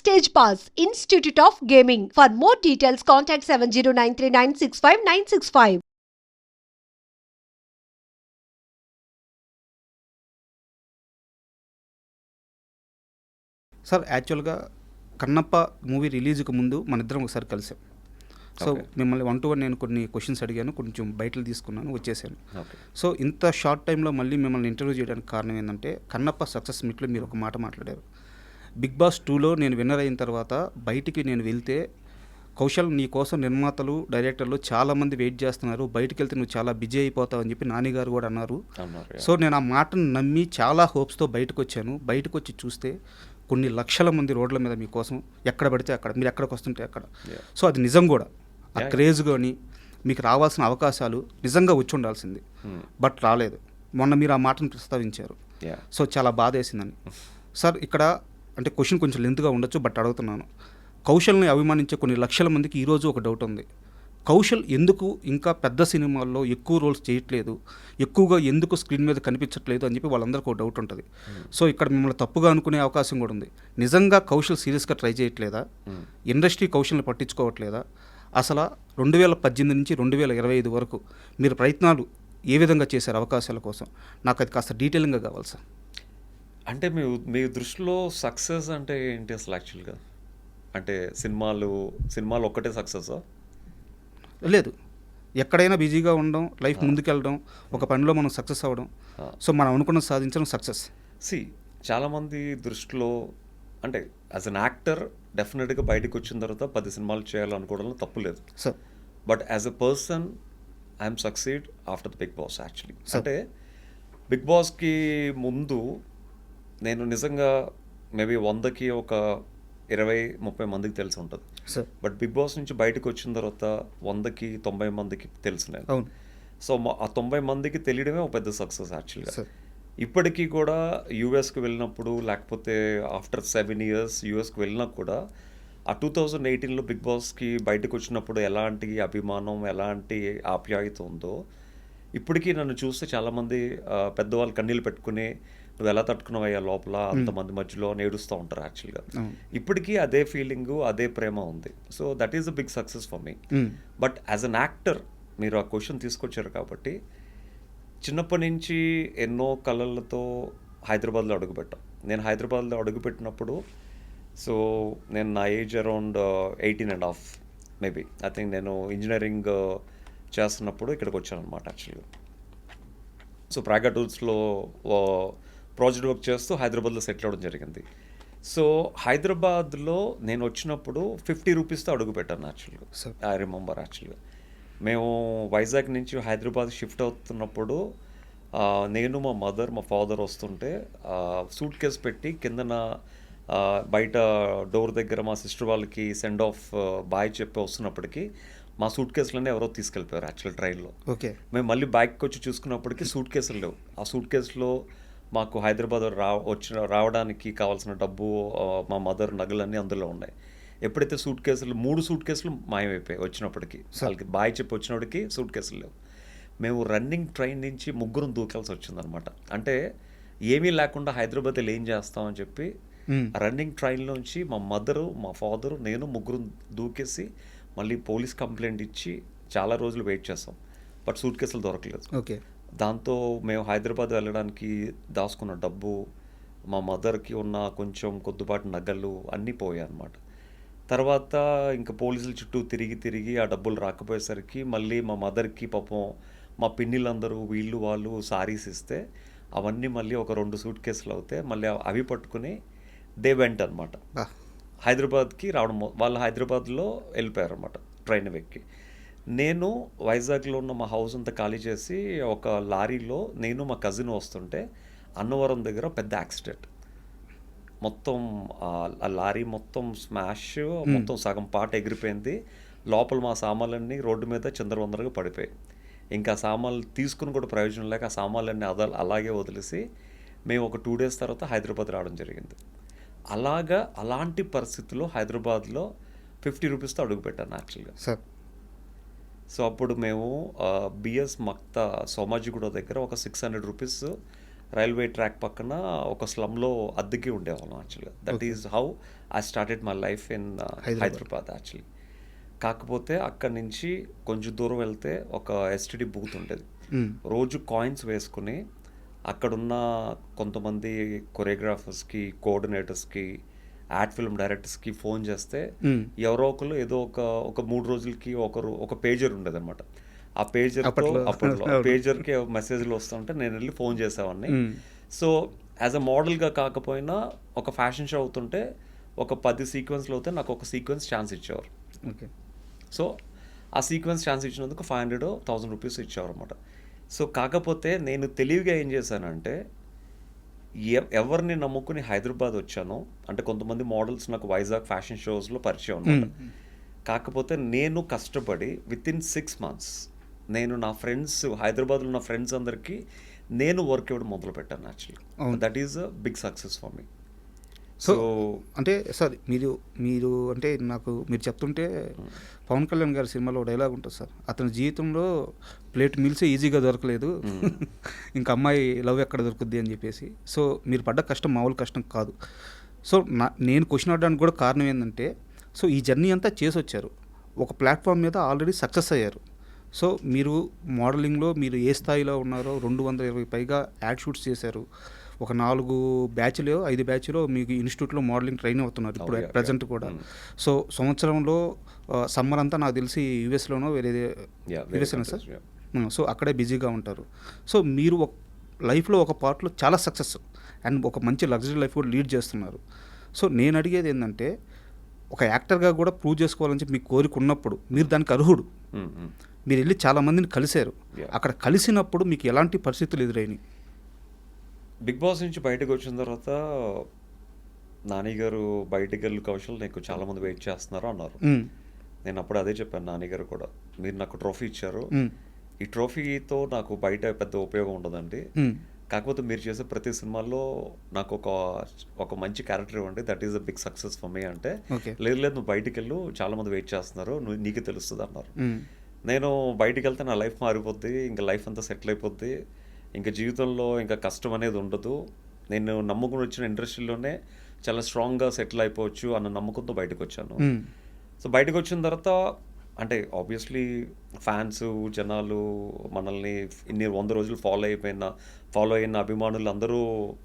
Stage Pass, Institute of Gaming. For more details, contact 7093965965965. Sir యాక్చువల్గా Kannappa movie రిలీజ్కి ముందు మన ఇద్దరం ఒకసారి కలిసాం. సో మిమ్మల్ని 1 to 1 నేను కొన్ని క్వశ్చన్స్ అడిగాను, కొంచెం బయటలు తీసుకున్నాను, వచ్చేసాను. సో ఇంత షార్ట్ టైంలో మళ్ళీ మిమ్మల్ని ఇంటర్వ్యూ చేయడానికి కారణం ఏంటంటే కన్నప్ప సక్సెస్ మీట్లో మీరు ఒక మాట మాట్లాడారు. బిగ్ బాస్ 2లో నేను విన్నర్ అయిన తర్వాత బయటికి నేను వెళ్తే కౌశల్ నీ కోసం నిర్మాతలు డైరెక్టర్లు చాలామంది వెయిట్ చేస్తున్నారు, బయటికి వెళ్తే నువ్వు చాలా బిజీ అయిపోతావు అని చెప్పి నాని గారు కూడా అన్నారు. సో నేను ఆ మాటను నమ్మి చాలా హోప్స్తో బయటకు వచ్చాను. బయటకు వచ్చి చూస్తే కొన్ని లక్షల మంది రోడ్ల మీద మీకోసం ఎక్కడ పడితే అక్కడ, మీరు ఎక్కడికి వస్తుంటే అక్కడ. సో అది నిజం కూడా, ఆ క్రేజ్ కానీ మీకు రావాల్సిన అవకాశాలు నిజంగా వచ్చి ఉండాల్సింది, బట్ రాలేదు. మొన్న మీరు ఆ మాటను ప్రస్తావించారు. సో చాలా బాధ వేసిందని. సార్ ఇక్కడ అంటే క్వశ్చన్ కొంచెం లెంత్గా ఉండొచ్చు, బట్ అడుగుతున్నాను. కౌశల్ని అభిమానించే కొన్ని లక్షల మందికి ఈరోజు ఒక డౌట్ ఉంది. కౌశల్ ఎందుకు ఇంకా పెద్ద సినిమాల్లో ఎక్కువ రోల్స్ చేయట్లేదు, ఎక్కువగా ఎందుకు స్క్రీన్ మీద కనిపించట్లేదు అని చెప్పి వాళ్ళందరికీ ఒక డౌట్ ఉంటుంది. సో ఇక్కడ మిమ్మల్ని తప్పుగా అనుకునే అవకాశం కూడా ఉంది. నిజంగా కౌశల్ సీరియస్గా ట్రై చేయట్లేదా? ఇండస్ట్రీ కౌశల్ని పట్టించుకోవట్లేదా? అసలు 2018 నుంచి 2025 వరకు మీరు ప్రయత్నాలు ఏ విధంగా చేశారు అవకాశాల కోసం? నాకు అది కాస్త డీటెయిలింగ్గా కావాలి సార్. అంటే మీ దృష్టిలో సక్సెస్ అంటే ఏంటి అసలు యాక్చువల్గా? అంటే సినిమాలు ఒక్కటే సక్సెసా? లేదు, ఎక్కడైనా బిజీగా ఉండడం, లైఫ్ ముందుకెళ్ళడం, ఒక పనిలో మనం సక్సెస్ అవ్వడం, సో మనం అనుకున్న సాధించడం సక్సెస్. చాలామంది దృష్టిలో అంటే యాజ్ అన్ యాక్టర్ డెఫినెట్గా బయటకు వచ్చిన తర్వాత 10 సినిమాలు చేయాలనుకోవడంలో తప్పు లేదు sir. But as a person I'm succeed after the Bigg Boss actually. అంటే బిగ్ బాస్కి ముందు నేను నిజంగా మేబీ 100కి ఒక 20-30 మందికి తెలిసి ఉంటుంది. బట్ బిగ్ బాస్ నుంచి బయటకు వచ్చిన తర్వాత 100కి 90 మందికి తెలుసు నేను. సో ఆ 90 మందికి తెలియడమే ఒక పెద్ద సక్సెస్ యాక్చువల్గా. ఇప్పటికీ కూడా యూఎస్కి వెళ్ళినప్పుడు, లేకపోతే ఆఫ్టర్ 7 years యూఎస్కి వెళ్ళినా కూడా ఆ 2018లో బిగ్ బాస్కి బయటకు వచ్చినప్పుడు ఎలాంటి అభిమానం, ఎలాంటి ఆప్యాయత ఉందో ఇప్పటికీ నన్ను చూస్తే చాలామంది పెద్దవాళ్ళు కన్నీళ్ళు పెట్టుకుని నువ్వు ఎలా తట్టుకున్నావయ్యా లోపల అంతమంది మధ్యలో నేడుస్తూ ఉంటారు యాక్చువల్గా. ఇప్పటికీ అదే ఫీలింగు, అదే ప్రేమ ఉంది. So that is the big success for me. But as an actor మీరు ఆ క్వశ్చన్ తీసుకొచ్చారు కాబట్టి, చిన్నప్పటి నుంచి ఎన్నో కళలతో హైదరాబాద్లో అడుగుపెట్టాం. నేను హైదరాబాద్లో అడుగుపెట్టినప్పుడు సో నేను నా age around 18.5 maybe. I think నేను ఇంజనీరింగ్ చేస్తున్నప్పుడు ఇక్కడికి వచ్చాను అనమాట యాక్చువల్గా. సో ప్రాగా టూల్స్లో ప్రాజెక్ట్ వర్క్ చేస్తూ హైదరాబాద్లో సెటిల్ అవ్వడం జరిగింది. సో హైదరాబాద్లో నేను వచ్చినప్పుడు 50 రూపీస్తో అడుగు పెట్టాను యాక్చువల్గా. ఐ రిమెంబర్ యాక్చువల్గా మేము వైజాగ్ నుంచి హైదరాబాద్ షిఫ్ట్ అవుతున్నప్పుడు నేను, మా మదర్, మా ఫాదర్ వస్తుంటే సూట్ కేస్ పెట్టి కిందన బయట డోర్ దగ్గర మా సిస్టర్ వాళ్ళకి సెండ్ ఆఫ్ బాయ్ చెప్పి వస్తున్నప్పటికీ మా సూట్ కేసులన్నీ ఎవరో తీసుకెళ్ళిపోయారు యాక్చువల్ ట్రైన్లో. మేము మళ్ళీ బ్యాగ్కి వచ్చి చూసుకున్నప్పటికీ సూట్ కేసులు లేవు. ఆ సూట్ కేసులో మాకు హైదరాబాద్ రావడానికి కావాల్సిన డబ్బు, మా మదర్ నగలన్నీ అందులో ఉన్నాయి. ఎప్పుడైతే సూట్ కేసులు 3 సూట్ కేసులు మాయమైపోయాయి వచ్చినప్పటికీ, వాళ్ళకి బాయ్ చెప్పి వచ్చినప్పటికీ సూట్ కేసులు లేవు. మేము రన్నింగ్ ట్రైన్ నుంచి 3 దూకాల్సి వచ్చిందనమాట. అంటే ఏమీ లేకుండా హైదరాబాద్లో ఏం చేస్తామని చెప్పి రన్నింగ్ ట్రైన్లోంచి మా మదరు, మా ఫాదరు, నేను 3 దూకేసి మళ్ళీ పోలీస్ కంప్లైంట్ ఇచ్చి చాలా రోజులు వెయిట్ చేస్తాం. బట్ సూట్ కేసులు దొరకలేదు. దాంతో మేము హైదరాబాద్ వెళ్ళడానికి దాచుకున్న డబ్బు, మా మదర్కి ఉన్న కొంచెం కొద్దిపాటి నగలు అన్నీ పోయాయి అన్నమాట. తర్వాత ఇంకా పోలీసుల చుట్టూ తిరిగి ఆ డబ్బులు రాకపోయేసరికి మళ్ళీ మా మదర్కి పాపం మా పిన్నిలందరూ వీళ్ళు వాళ్ళు సారీస్ ఇస్తే అవన్నీ మళ్ళీ ఒక 2 సూట్ కేసులు అవుతాయి. మళ్ళీ అవి పట్టుకుని దే వెంట అనమాట హైదరాబాద్కి రావడం. వాళ్ళు హైదరాబాద్లో వెళ్ళిపోయారు అనమాట ట్రైన్ ఎక్కి. నేను వైజాగ్లో ఉన్న మా హౌస్ అంతా ఖాళీ చేసి ఒక లారీలో నేను మా కజిన్ వస్తుంటే అన్నవరం దగ్గర పెద్ద యాక్సిడెంట్. మొత్తం ఆ లారీ మొత్తం స్మాష్, మొత్తం సగం పాట ఎగిరిపోయింది. లోపల మా సామాన్లన్నీ రోడ్డు మీద చిందరవందరగా పడిపోయాయి. ఇంకా సామాన్లు తీసుకుని కూడా ప్రయోజనం లేక ఆ సామాన్లన్నీ అలాగే వదిలేసి మేము ఒక 2 days తర్వాత హైదరాబాద్ రావడం జరిగింది. అలాంటి పరిస్థితుల్లో హైదరాబాద్లో 50 రూపీస్తో అడుగుపెట్టాను యాక్చువల్గా. సో అప్పుడు మేము బిఎస్ మక్తా సోమాజిగూడ దగ్గర ఒక 600 రూపీస్ రైల్వే ట్రాక్ పక్కన ఒక స్లమ్లో అద్దెకి ఉండేవాళ్ళం యాక్చువల్గా. That is how I started my life in Hyderabad actually. కాకపోతే అక్కడి నుంచి కొంచెం దూరం వెళ్తే ఒక ఎస్టీడీ బూత్ ఉండేది. రోజు కాయిన్స్ వేసుకుని అక్కడున్న కొంతమంది కొరియోగ్రాఫర్స్కి, కోఆర్డినేటర్స్కి, యాడ్ ఫిల్మ్ డైరెక్టర్స్కి ఫోన్ చేస్తే ఎవరో ఒకరు ఏదో ఒక 3 రోజులకి ఒక పేజర్ ఉండేది అనమాట. ఆ అప్పట్లో పేజర్కి మెసేజ్లు వస్తుంటే నేను వెళ్ళి ఫోన్ చేసేవాడిని. సో యాజ్ అ మోడల్గా కాకపోయినా ఒక ఫ్యాషన్ షో అవుతుంటే ఒక 10 సీక్వెన్స్లు అవుతే నాకు ఒక సీక్వెన్స్ ఛాన్స్ ఇచ్చేవారు. ఓకే. సో ఆ సీక్వెన్స్ ఛాన్స్ ఇచ్చినందుకు 500 1000 రూపీస్ ఇచ్చేవారు అనమాట. సో కాకపోతే నేను తెలివిగా ఏం చేశానంటే ఎవరిని నమ్ముకుని హైదరాబాద్ వచ్చానో, అంటే కొంతమంది మోడల్స్ నాకు వైజాగ్ ఫ్యాషన్ షోస్లో పరిచయం అనమాట. కాకపోతే నేను కష్టపడి వితిన్ 6 months నేను నా ఫ్రెండ్స్, హైదరాబాద్లో ఉన్న ఫ్రెండ్స్ అందరికీ నేను వర్క్ ఇవ్వడం మొదలు పెట్టాను actually. That is a big success for me. So అంటే సార్ మీరు అంటే నాకు మీరు చెప్తుంటే పవన్ కళ్యాణ్ గారి సినిమాలో డైలాగ్ ఉంటుంది సార్, అతని జీవితంలో ప్లేట్ మీల్స్ ఈజీగా దొరకలేదు, ఇంకా అమ్మాయి లవ్ ఎక్కడ దొరుకుద్ది అని చెప్పేసి. సో మీరు పడ్డ కష్టం మామూలు కష్టం కాదు. సో నేను క్వశ్చన్ అడడానికి కూడా కారణం ఏంటంటే, సో ఈ జర్నీ అంతా చేసి వచ్చారు, ఒక ప్లాట్ఫామ్ మీద ఆల్రెడీ సక్సెస్ అయ్యారు. సో మీరు మోడలింగ్లో మీరు ఏ స్థాయిలో ఉన్నారో 220 పైగా యాడ్ షూట్స్ చేశారు, ఒక 4 బ్యాచ్లో 5 బ్యాచ్లో మీకు ఇన్స్టిట్యూట్లో మోడలింగ్ ట్రైన్ అవుతున్నారు ఇప్పుడు ప్రజెంట్ కూడా. సో సంవత్సరంలో సమ్మర్ అంతా నాకు తెలిసి యూఎస్లోనో యూఎస్ఏనా సార్? సో అక్కడే బిజీగా ఉంటారు. సో మీరు లైఫ్లో ఒక పార్ట్లో చాలా సక్సెస్ అండ్ ఒక మంచి లగ్జరీ లైఫ్ కూడా లీడ్ చేస్తున్నారు. సో నేను అడిగేది ఏంటంటే, ఒక యాక్టర్గా కూడా ప్రూవ్ చేసుకోవాలని చెప్పి మీకు కోరిక ఉన్నప్పుడు మీరు దానికి అర్హుడు. మీరు వెళ్ళి చాలామందిని కలిశారు, అక్కడ కలిసినప్పుడు మీకు ఎలాంటి పరిస్థితులు ఎదురైనాయి? బిగ్ బాస్ నుంచి బయటకు వచ్చిన తర్వాత నాని గారు బయటకు వెళ్ళి కౌశల్ నీకు చాలామంది వెయిట్ చేస్తున్నారు అన్నారు. నేను అప్పుడు అదే చెప్పాను నాని గారు కూడా, మీరు నాకు ట్రోఫీ ఇచ్చారు, ఈ ట్రోఫీతో నాకు బయట పెద్ద ఉపయోగం ఉండదండి, కాకపోతే మీరు చేసే ప్రతి సినిమాల్లో నాకు ఒక మంచి క్యారెక్టర్ ఇవ్వండి, that is a big success for me అంటే, లేదు నువ్వు బయటికి వెళ్ళు చాలామంది వెయిట్ చేస్తున్నారు, నీకే తెలుస్తుంది అన్నారు. నేను బయటికి వెళ్తే నా లైఫ్ మారిపోద్ది, ఇంకా లైఫ్ అంతా సెటిల్ అయిపోద్ది, ఇంకా జీవితంలో ఇంకా కష్టం అనేది ఉండదు, నేను నమ్ముకుని వచ్చిన ఇండస్ట్రీలోనే చాలా స్ట్రాంగ్గా సెటిల్ అయిపోవచ్చు అన్న నమ్మకంతో బయటకు వచ్చాను. సో బయటకు వచ్చిన తర్వాత అంటే ఆబ్వియస్లీ ఫ్యాన్స్, జనాలు, మనల్ని ఇన్ని 100 రోజులు ఫాలో అయిన అభిమానులు అందరూ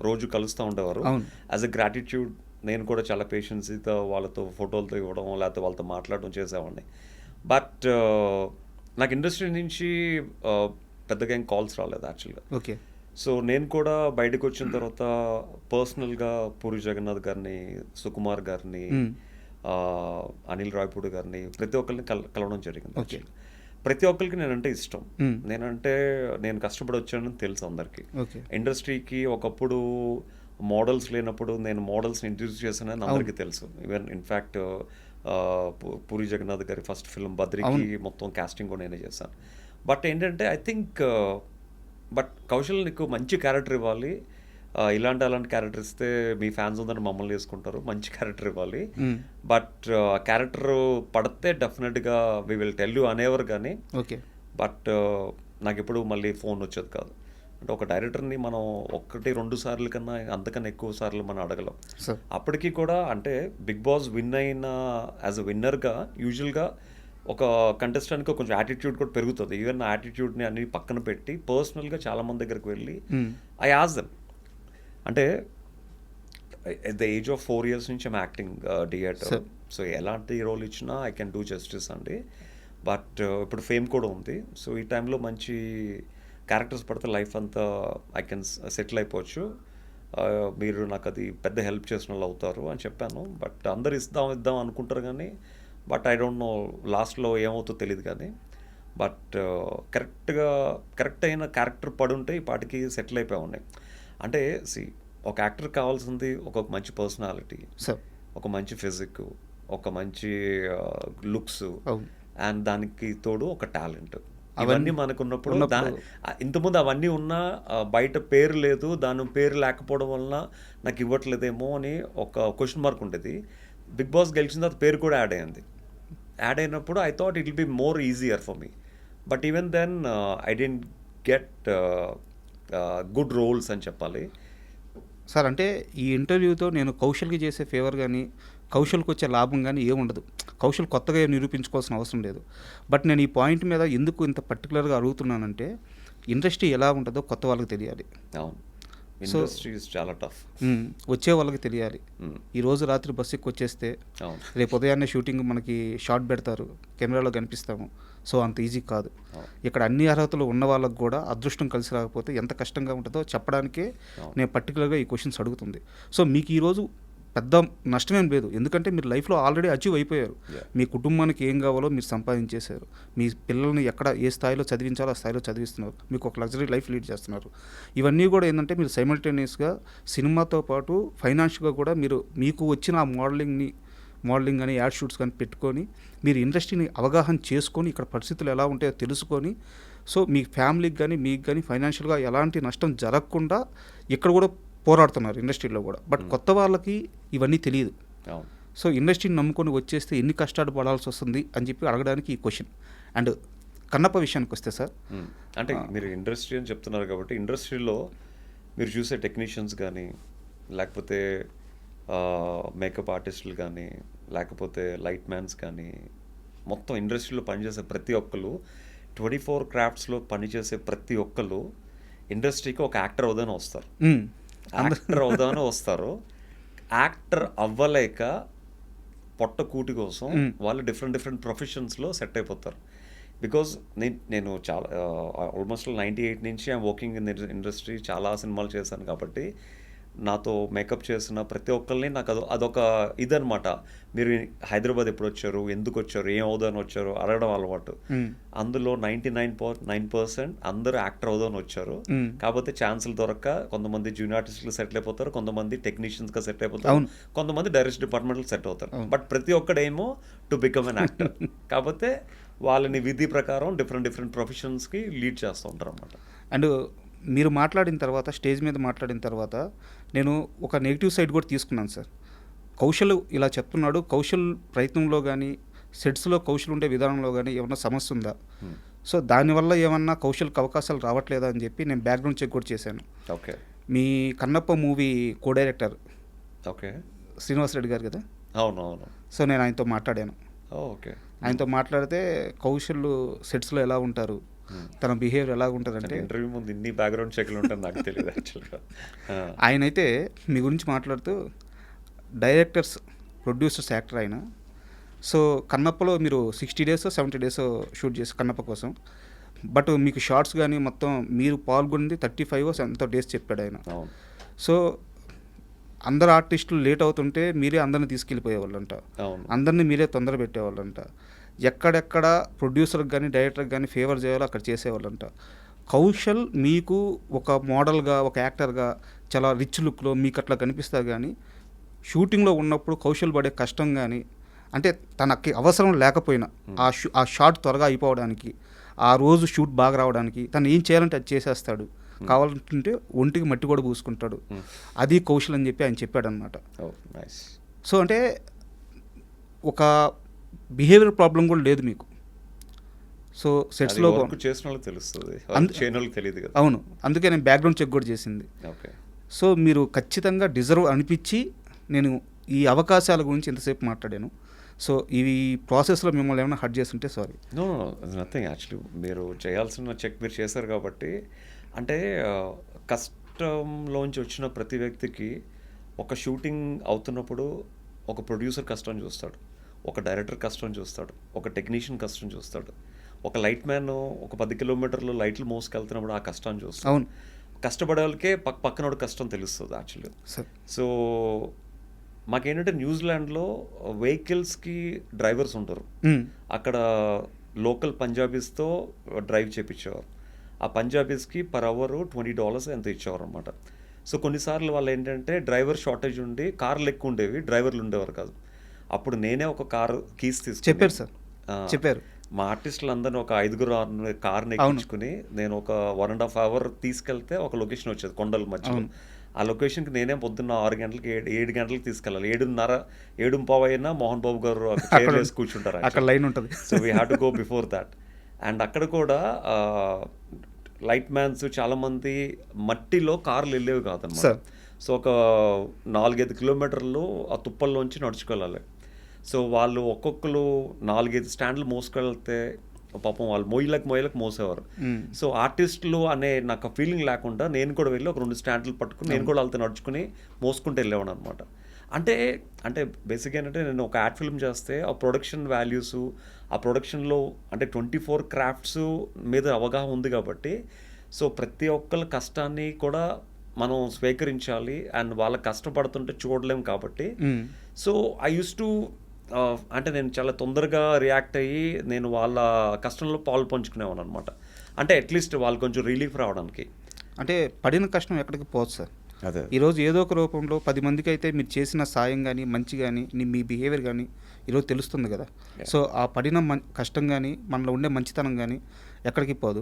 రోజు కలుస్తూ ఉండేవారు. యాజ్ అ గ్రాటిట్యూడ్ నేను కూడా చాలా పేషెన్సీతో వాళ్ళతో ఫోటోలతో ఇవ్వడం, లేకపోతే వాళ్ళతో మాట్లాడడం చేసేవాడిని. బట్ నాకు ఇండస్ట్రీ నుంచి పెద్దగా ఏం కాల్స్ రాలేదు యాక్చువల్గా. ఓకే. సో నేను కూడా బయటకు వచ్చిన తర్వాత పర్సనల్గా పూరి జగన్నాథ్ గారిని, సుకుమార్ గారిని, అనిల్ రాయపూడి గారిని ప్రతి ఒక్కరిని కలవడం జరిగింది. ప్రతి ఒక్కరికి నేనంటే ఇష్టం, నేను కష్టపడి వచ్చానని తెలుసు అందరికీ. ఇండస్ట్రీకి ఒకప్పుడు మోడల్స్ లేనప్పుడు నేను మోడల్స్ని ఇంట్రడ్యూస్ చేశానని అందరికీ తెలుసు. ఈవెన్ ఇన్ఫ్యాక్ట్ పూరి జగన్నాథ్ గారి ఫస్ట్ ఫిల్మ్ బద్రికి మొత్తం కాస్టింగ్ కూడా నేనే చేశాను. బట్ ఏంటంటే ఐ థింక్ కౌశల్ నీకు మంచి క్యారెక్టర్ ఇవ్వాలి, అలాంటి క్యారెక్టర్ ఇస్తే మీ ఫ్యాన్స్ ఉందని మమ్మల్ని వేసుకుంటారు, మంచి క్యారెక్టర్ ఇవ్వాలి, బట్ క్యారెక్టర్ పడితే డెఫినెట్గా వి విల్ టెల్ యూ అనేవారు కానీ. బట్ నాకు ఎప్పుడు మళ్ళీ ఫోన్ వచ్చేది కాదు. అంటే ఒక డైరెక్టర్ని మనం 1-2 సార్లు కన్నా అంతకన్నా ఎక్కువ సార్లు మనం అడగలం. అప్పటికీ కూడా అంటే బిగ్ బాస్ విన్ అయిన యాజ్ అ విన్నర్గా యూజువల్గా ఒక కంటెస్టెంట్కి కొంచెం యాటిట్యూడ్ కూడా పెరుగుతుంది. ఈవెన్ నా యాటిట్యూడ్ని అన్ని పక్కన పెట్టి పర్సనల్గా చాలామంది దగ్గరికి వెళ్ళి ఐ ఆస్క్ దెమ్, అంటే at the age of 4 years నుంచి ఐమ్ యాక్టింగ్ థియేటర్. సో ఎలాంటి రోల్ ఇచ్చినా ఐ కెన్ డూ జస్టిస్ అండి. బట్ ఇప్పుడు ఫేమ్ కూడా ఉంది, సో ఈ టైంలో మంచి క్యారెక్టర్స్ పడితే లైఫ్ అంతా ఐ కెన్ సెటిల్ అయిపోవచ్చు, మీరు నాకు అది పెద్ద హెల్ప్ చేసిన వాళ్ళు అవుతారు అని చెప్పాను. బట్ అందరు ఇద్దాం అనుకుంటారు కానీ, బట్ ఐ డోంట్ నో లాస్ట్లో ఏమవుతుందో తెలియదు కానీ, బట్ కరెక్ట్ అయిన క్యారెక్టర్ పడుంటే ఈ పాటికి సెటిల్ అయిపోయి ఉన్నాయి. అంటే ఒక యాక్టర్ కావాల్సింది ఒక మంచి పర్సనాలిటీ, ఒక మంచి ఫిజిక్, ఒక మంచి లుక్స్, అండ్ దానికి తోడు ఒక టాలెంట్. ఇవన్నీ మనకున్నప్పుడు ఇంతకుముందు అవన్నీ ఉన్నా బయట పేరు లేదు, దాని పేరు లేకపోవడం వలన నాకు ఇవ్వట్లేదేమో అని ఒక క్వశ్చన్ మార్క్ ఉండేది. బిగ్ బాస్ గెలిచిన తర్వాత పేరు కూడా యాడ్ అయినప్పుడు I thought it will be more easier for me. But even then I didn't get good roles అని చెప్పాలి. సార్ అంటే ఈ ఇంటర్వ్యూతో నేను కౌశల్కి చేసే ఫేవర్ కానీ కౌశల్కి వచ్చే లాభం కానీ ఏముండదు. కౌశల్ కొత్తగా ఏం నిరూపించుకోవాల్సిన అవసరం లేదు. బట్ నేను ఈ పాయింట్ మీద ఎందుకు ఇంత పర్టికులర్గా అడుగుతున్నానంటే ఇండస్ట్రీ ఎలా ఉంటుందో కొత్త వాళ్ళకి తెలియాలి. అవును, ఇండస్ట్రీ చాలా టఫ్. వచ్చే వాళ్ళకి తెలియాలి. ఈ రోజు రాత్రి బస్సు ఎక్కి వచ్చేస్తే రేపు ఉదయాన్నే షూటింగ్ మనకి షాట్ పెడతారు, కెమెరాలో కనిపిస్తాము. సో అంత ఈజీ కాదు. ఇక్కడ అన్ని అర్హతలు ఉన్న వాళ్ళకు కూడా అదృష్టం కలిసి రాకపోతే ఎంత కష్టంగా ఉంటుందో చెప్పడానికే నేను పర్టికులర్గా ఈ క్వశ్చన్స్ అడుగుతుంది. సో మీకు ఈరోజు పెద్ద నష్టమేం లేదు, ఎందుకంటే మీరు లైఫ్లో ఆల్రెడీ అచీవ్ అయిపోయారు. మీ కుటుంబానికి ఏం కావాలో మీరు సంపాదించేశారు. మీ పిల్లల్ని ఎక్కడ ఏ స్థాయిలో చదివించాలో ఆ స్థాయిలో చదివిస్తున్నారు. మీకు ఒక లగ్జరీ లైఫ్ లీడ్ చేస్తున్నారు. ఇవన్నీ కూడా ఏంటంటే మీరు సైమల్టేనియస్గా సినిమాతో పాటు ఫైనాన్షియల్గా కూడా మీరు మీకు వచ్చిన ఆ మోడలింగ్ కానీ యాడ్ షూట్స్ కానీ పెట్టుకొని మీరు ఇండస్ట్రీని అవగాహన చేసుకొని ఇక్కడ పరిస్థితులు ఎలా ఉంటాయో తెలుసుకొని సో మీ ఫ్యామిలీకి కానీ మీకు కానీ ఫైనాన్షియల్గా ఎలాంటి నష్టం జరగకుండా ఇక్కడ కూడా పోరాడుతున్నారు ఇండస్ట్రీలో కూడా. బట్ కొత్త వాళ్ళకి ఇవన్నీ తెలియదు. సో ఇండస్ట్రీని నమ్ముకొని వచ్చేస్తే ఎన్ని కష్టాలు పడాల్సి వస్తుంది అని చెప్పి అడగడానికి ఈ క్వశ్చన్. అండ్ కన్నప్ప విషయానికి వస్తే సార్, అంటే మీరు ఇండస్ట్రీ అని చెప్తున్నారు కాబట్టి ఇండస్ట్రీలో మీరు చూసే టెక్నీషియన్స్ కానీ లేకపోతే మేకప్ ఆర్టిస్టులు కానీ లేకపోతే లైట్ మ్యాన్స్ కానీ మొత్తం ఇండస్ట్రీలో పనిచేసే ప్రతి ఒక్కరు 24 క్రాఫ్ట్స్లో పనిచేసే ప్రతి ఒక్కరు ఇండస్ట్రీకి ఒక యాక్టర్ అవుదానే వస్తారు. యాక్టర్ అవ్వలేక పొట్ట కూటి కోసం వాళ్ళు డిఫరెంట్ ప్రొఫెషన్స్లో సెట్ అయిపోతారు. బికాజ్ నేను చాలా ఆల్మోస్ట్ 98 నుంచి ఐఎమ్ వర్కింగ్ ఇన్ ఇండస్ట్రీ, చాలా సినిమాలు చేశాను కాబట్టి నాతో మేకప్ చేసిన ప్రతి ఒక్కరిని నాకు అదొక ఇదనమాట. మీరు హైదరాబాద్ ఎప్పుడు వచ్చారు, ఎందుకు వచ్చారు, ఏం అవుదాని వచ్చారు అడగడం అలవాటు. అందులో 99.9% అందరూ యాక్టర్ అవుదాని వచ్చారు. కాకపోతే ఛాన్సులు దొరక్క కొంతమంది జూనియర్ ఆర్టిస్టులు సెటిల్ అయిపోతారు, కొంతమంది టెక్నీషియన్స్గా సెట్ అయిపోతారు, కొంతమంది డైరెక్షన్ డిపార్ట్మెంట్లో సెట్ అవుతారు. బట్ ప్రతి ఒక్కడేమో టు బికమ్ అన్ యాక్టర్. కాకపోతే వాళ్ళని విధి ప్రకారం డిఫరెంట్ ప్రొఫెషన్స్కి లీడ్ చేస్తూ ఉంటారు అన్నమాట. అండ్ మీరు మాట్లాడిన తర్వాత స్టేజ్ మీద మాట్లాడిన తర్వాత నేను ఒక నెగిటివ్ సైడ్ కూడా తీసుకున్నాను సార్. కౌశల్ ఇలా చెప్తున్నాడు, కౌశల్ ప్రయత్నంలో కానీ సెట్స్లో కౌశల్ ఉండే విధానంలో కానీ ఏమన్నా సమస్య ఉందా, సో దానివల్ల ఏమన్నా కౌశల్కి అవకాశాలు రావట్లేదా అని చెప్పి నేను బ్యాక్గ్రౌండ్ చెక్ కూడా చేశాను. ఓకే, మీ Kannappa movie co director okay Srinivas Reddy గారు కదా. అవునవును. సో నేను ఆయనతో మాట్లాడాను. ఓకే, ఆయనతో మాట్లాడితే కౌశల్ సెట్స్లో ఎలా ఉంటారు, తన బిహేవియర్ ఎలా ఉంటుందంటే ఇంటర్వ్యూ ముందు ఇన్ని బ్యాక్గ్రౌండ్ చెక్లు ఉంటాయి నాకు తెలియదు యాక్చువల్గా. ఆయనైతే మీ గురించి మాట్లాడుతూ డైరెక్టర్స్, ప్రొడ్యూసర్స్, యాక్టర్ ఆయన. సో కన్నప్పలో మీరు 60 days 70 days షూట్ చేసి కన్నప్ప కోసం, బట్ మీకు షార్ట్స్ కానీ మొత్తం మీరు పాల్గొంది 35 days చెప్పాడు ఆయన. సో అందరు ఆర్టిస్టులు లేట్ అవుతుంటే మీరే అందరిని తీసుకెళ్ళిపోయేవాళ్ళంట, అందరినీ మీరే తొందర పెట్టేవాళ్ళంట, ఎక్కడెక్కడ ప్రొడ్యూసర్కి కానీ డైరెక్టర్కి కానీ ఫేవర్ చేయాలో అక్కడ చేసేవాళ్ళంట. కౌశల్ మీకు ఒక మోడల్గా, ఒక యాక్టర్గా చాలా రిచ్ లుక్లో మీకు అట్లా కనిపిస్తారు, కానీ షూటింగ్లో ఉన్నప్పుడు కౌశల్ పడే కష్టం కానీ, అంటే తనకి అవసరం లేకపోయినా ఆ షాట్ త్వరగా అయిపోవడానికి, ఆ రోజు షూట్ బాగా రావడానికి తను ఏం చేయాలంటే అది చేసేస్తాడు. కావాలంటే ఒంటికి మట్టి కూడా పూసుకుంటాడు. అది కౌశల్ అని చెప్పి ఆయన చెప్పాడు అనమాట. సో అంటే ఒక బిహేవియర్ ప్రాబ్లం కూడా లేదు మీకు. సో సెట్స్లో తెలుస్తుంది, అవును, అందుకే నేను బ్యాక్గ్రౌండ్ చెక్ కూడా చేసింది. సో మీరు ఖచ్చితంగా డిజర్వ్ అనిపించి నేను ఈ అవకాశాల గురించి ఎంతసేపు మాట్లాడాను. సో ఈ ప్రాసెస్లో మిమ్మల్ని ఏమైనా హర్ట్ చేస్తుంటే సారీ. No nothing. యాక్చువల్లీ మీరు చేయాల్సిన చెక్ మీరు చేశారు కాబట్టి, అంటే కష్టంలోంచి వచ్చిన ప్రతి వ్యక్తికి ఒక షూటింగ్ అవుతున్నప్పుడు ఒక ప్రొడ్యూసర్ కష్టం చూస్తాడు, ఒక డైరెక్టర్ కష్టం చూస్తాడు, ఒక టెక్నీషియన్ కష్టం చూస్తాడు, ఒక లైట్ మ్యాన్ ఒక 10 kilometers లైట్లు మోసుకెళ్తున్నప్పుడు ఆ కష్టాన్ని చూస్తాడు. అవును, కష్టపడే వాళ్ళకే పక్కనోడు కష్టం తెలుస్తుంది యాక్చువల్లీ. సో మాకేంటంటే న్యూజిలాండ్లో వెహికల్స్కి డ్రైవర్స్ ఉంటారు. అక్కడ లోకల్ పంజాబీస్తో డ్రైవ్ చేయించేవారు. ఆ పంజాబీస్కి per hour $20 ఎంత ఇచ్చేవారు అనమాట. సో కొన్నిసార్లు వాళ్ళు ఏంటంటే డ్రైవర్ షార్టేజ్ ఉండి కార్లు ఎక్కువ ఉండేవి, డ్రైవర్లు ఉండేవారు కాదు. అప్పుడు నేనే ఒక కారు కీస్ తీసుకుని చెప్పారు సార్, చెప్పారు మా ఆర్టిస్టులందరినీ ఒక 5 కార్ని ఎక్కించుకుని నేను ఒక 1.5 hour తీసుకెళ్తే ఒక లొకేషన్ వచ్చేది కొండల మధ్యలో. ఆ లొకేషన్కి నేనే పొద్దున్న 6 గంటలకి 7 గంటలకు తీసుకెళ్ళాలి. 7:30 అయినా మోహన్ బాబు గారు చైర్ వేసి కూర్చుంటారు, అక్కడ లైన్ ఉంటుంది. So we have to go before that. And అక్కడ కూడా లైట్ మ్యాన్స్ చాలామంది మట్టిలో కార్లు వెళ్ళేవి కాదన్నమాట. సార్. సో ఒక 4-5 కిలోమీటర్లు ఆ తుప్పల్లోంచి నడుచుకెళ్ళాలి. సో వాళ్ళు ఒక్కొక్కరు 4-5 స్టాండ్లు మోసుకెళ్తే పాపం వాళ్ళు మొయ్యలకు మోసేవారు. సో ఆర్టిస్టులు అనే నాకు ఫీలింగ్ లేకుండా నేను కూడా వెళ్ళి ఒక 2 స్టాండ్లు పట్టుకుని నేను కూడా వాళ్ళతో నడుచుకుని మోసుకుంటూ వెళ్ళేవాడు అనమాట. అంటే బేసిక్గా ఏంటంటే నేను ఒక యాడ్ ఫిల్మ్ చేస్తే ఆ ప్రొడక్షన్ వాల్యూస్, ఆ ప్రొడక్షన్లో అంటే 24 క్రాఫ్ట్స్ మీద అవగాహన ఉంది కాబట్టి సో ప్రతి ఒక్కరి కష్టాన్ని కూడా మనం స్వీకరించాలి అండ్ వాళ్ళ కష్టపడుతుంటే చూడలేం కాబట్టి సో ఐ యూస్ టు అంటే నేను చాలా తొందరగా రియాక్ట్ అయ్యి నేను వాళ్ళ కష్టంలో పాలు పంచుకునేవాను అనమాట. అంటే అట్లీస్ట్ వాళ్ళు కొంచెం రిలీఫ్ రావడానికి. అంటే పడిన కష్టం ఎక్కడికి పోదు సార్. అదే ఈరోజు ఏదో ఒక రూపంలో 10 మందికి అయితే మీరు చేసిన సాయం కానీ మంచి కానీ మీ బిహేవియర్ కానీ ఈరోజు తెలుస్తుంది కదా. సో ఆ పడిన కష్టం కానీ మనలో ఉండే మంచితనం కానీ ఎక్కడికి పోదు.